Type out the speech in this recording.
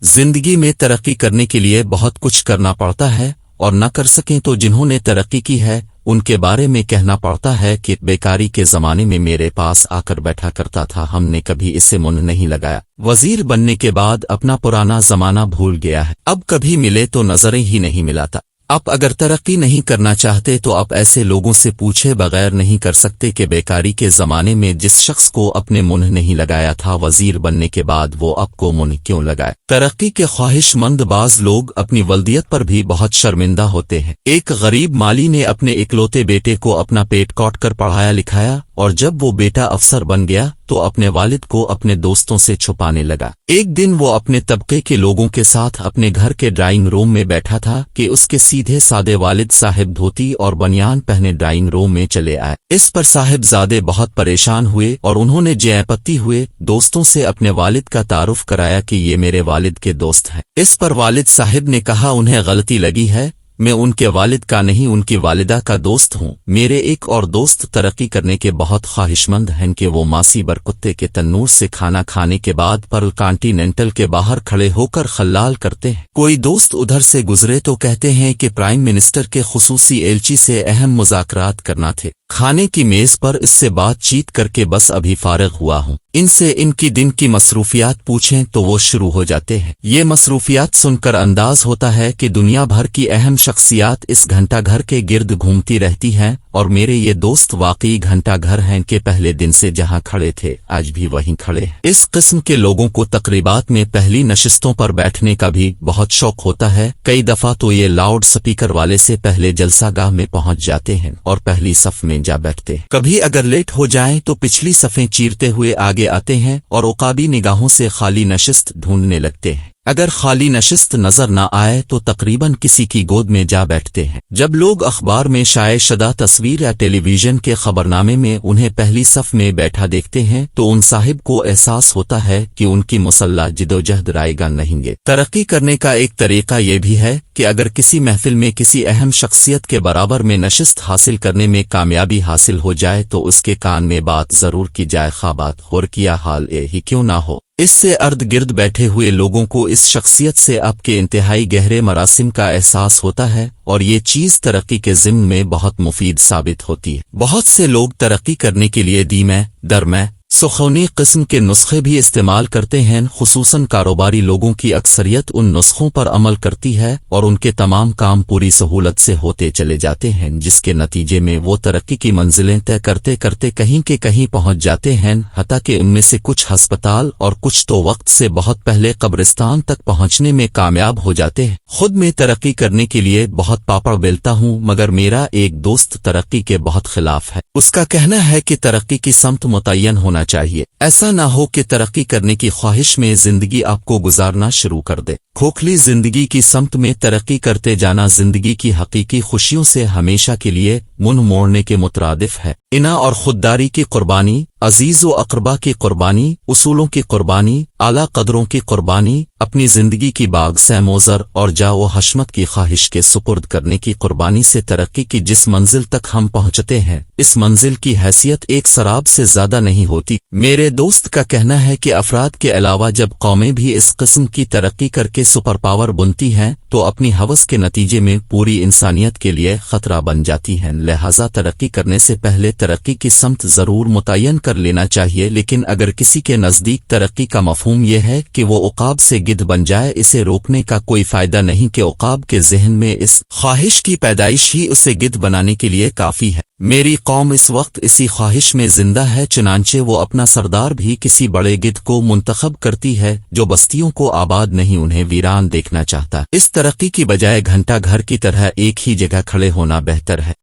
जिंदगी में तरक्की करने के लिए बहुत कुछ करना पड़ता है और न कर सकें तो जिन्होंने तरक्की की है उनके बारे में कहना पड़ता है कि बेकारी के जमाने में मेरे पास आकर बैठा करता था, हमने कभी इसे मुंह नहीं लगाया। वजीर बनने के बाद अपना पुराना जमाना भूल गया है, अब कभी मिले तो नजरें ही नहीं मिलाता। आप अगर तरक्की नहीं करना चाहते तो आप ऐसे लोगों से पूछे बगैर नहीं कर सकते कि बेकारी के जमाने में जिस शख्स को अपने मुंह नहीं लगाया था, वजीर बनने के बाद वो आपको मुंह क्यों लगाए। तरक्की के ख्वाहिशमंद बाज लोग अपनी वल्दियत पर भी बहुत शर्मिंदा होते हैं। एक गरीब माली ने अपने इकलौते बेटे को अपना पेट काट कर पढ़ाया लिखाया और जब वो बेटा अफसर बन गया तो अपने वालिद को अपने दोस्तों से छुपाने लगा। एक दिन वो अपने तबके के लोगों के साथ अपने घर के ड्राइंग रूम में बैठा था कि उसके सीधे सादे वालिद साहिब धोती और बनियान पहने ड्राइंग रूम में चले आए। इस पर साहिबजादे बहुत परेशान हुए और उन्होंने जयपत्ती हुए दोस्तों से अपने वालिद का तारुफ कराया कि ये मेरे वालिद के दोस्त हैं। इस पर वालिद साहिब ने कहा, उन्हें गलती लगी है, मैं उनके वालिद का नहीं उनकी वालिदा का दोस्त हूँ। मेरे एक और दोस्त तरक्की करने के बहुत ख्वाहिशमंद हैं कि वो मासी बरकुत्ते के तन्नूर से खाना खाने के बाद पर्ल कॉन्टिनेंटल के बाहर खड़े होकर खल्लाल करते हैं। कोई दोस्त उधर से गुजरे तो कहते हैं कि प्राइम मिनिस्टर के खुसूसी एलची से अहम मुज़ाकरात करना थे, खाने की मेज पर इससे बातचीत करके बस अभी फारिग हुआ हूँ। इनसे इनकी दिन की मसरूफियात पूछें तो वो शुरू हो जाते हैं। ये मसरूफियात सुनकर अंदाज होता है कि दुनिया भर की अहम शख्सियात इस घंटा घर के गिर्द घूमती रहती हैं और मेरे ये दोस्त वाकई घंटा घर हैं कि पहले दिन से जहां खड़े थे आज भी वहीं खड़े हैं। इस किस्म के लोगों को तकरीबात में पहली नशिस्तों पर बैठने का भी बहुत शौक होता है। कई दफा तो ये लाउड स्पीकर वाले से पहले जलसागाह में पहुंच जाते हैं और पहली सफ में जा बैठते हैं। कभी अगर लेट हो जाएं तो पिछली सफ़ें चीरते हुए आगे आते हैं और उकाबी निगाहों से खाली नशिस्त ढूंढने लगते हैं। अगर खाली नशिस्त नजर न आए तो तकरीबन किसी की गोद में जा बैठते हैं। जब लोग अखबार में शाये शुदा तस्वीर या टेलीविजन के खबरनामे में उन्हें पहली सफ में बैठा देखते हैं तो उन साहिब को एहसास होता है कि उनकी मुसल्ला जिदोजहद रायगा नहींगे। तरक्की करने का एक तरीका ये भी है कि अगर किसी महफिल में किसी अहम शख्सियत के बराबर में नशिस्त हासिल करने में कामयाबी हासिल हो जाए तो उसके कान में बात जरूर की जाए, खा बात और किया हाल ही क्यों ना हो। इससे अर्द गिर्द बैठे हुए लोगों को इस शख्सियत से आपके इंतहाई गहरे मरासिम का एहसास होता है और ये चीज तरक्की के ज़िम्न में बहुत मुफीद साबित होती है। बहुत से लोग तरक्की करने के लिए दीमे दरमे सुखौनी किस्म के नुस्खे भी इस्तेमाल करते हैं। खुसूसन कारोबारी लोगों की अक्सरियत उन नुस्खों पर अमल करती है और उनके तमाम काम पूरी सहूलत से होते चले जाते हैं, जिसके नतीजे में वो तरक्की की मंजिलें तय करते करते कहीं के कहीं पहुंच जाते हैं। हत्ता कि उनमें से कुछ हस्पताल और कुछ तो वक्त से बहुत पहले कब्रिस्तान तक पहुंचने में कामयाब हो जाते हैं। खुद में तरक्की करने के लिए बहुत पापड़ बेलता हूँ, मगर मेरा एक दोस्त तरक्की के बहुत खिलाफ है। उसका कहना है कि तरक्की की समत मुतय्यन होना चाहिए। ऐसा ना हो कि तरक्की करने की ख्वाहिश में जिंदगी आपको गुजारना शुरू कर दे। खोखली जिंदगी की समत में तरक्की करते जाना जिंदगी की हकीकी खुशियों से हमेशा के लिए मुंह मोड़ने के मुतरादिफ है। इना और खुददारी की कुर्बानी, अजीज व अकरबा की कुर्बानी, उसूलों की कुर्बानी, आला कदरों की कुर्बानी, अपनी जिंदगी की बाग सैमोजर और जाओ हशमत की ख्वाहिश के सुपुर्द करने की कुर्बानी से तरक्की की जिस मंजिल तक हम पहुंचते हैं, इस मंजिल की हैसियत एक शराब से ज्यादा नहीं होती। मेरे दोस्त का कहना है कि अफराद के अलावा जब कौमें भी इस किस्म की तरक्की करके सुपर पावर बनती हैं तो अपनी हवस के नतीजे में पूरी इंसानियत के लिए खतरा बन जाती हैं। लिहाजा तरक्की करने से पहले तरक्की की समत जरूर मुतय्यन कर लेना चाहिए। लेकिन अगर किसी के नजदीक तरक्की का मफहूम यह है कि वो उकाब से गिद्ध बन जाए, इसे रोकने का कोई फायदा नहीं कि उकाब के जहन में इस ख्वाहिश की पैदाइश ही उसे गिद्ध बनाने के लिए काफी है। मेरी कौम इस वक्त इसी ख्वाहिश में जिंदा है, चुनांचे वो अपना सरदार भी किसी बड़े गिद्ध को मुंतखब करती है जो बस्तियों को आबाद नहीं उन्हें वीरान देखना चाहता। इस तरक्की की बजाय घंटा घर की तरह एक ही जगह खड़े होना बेहतर है।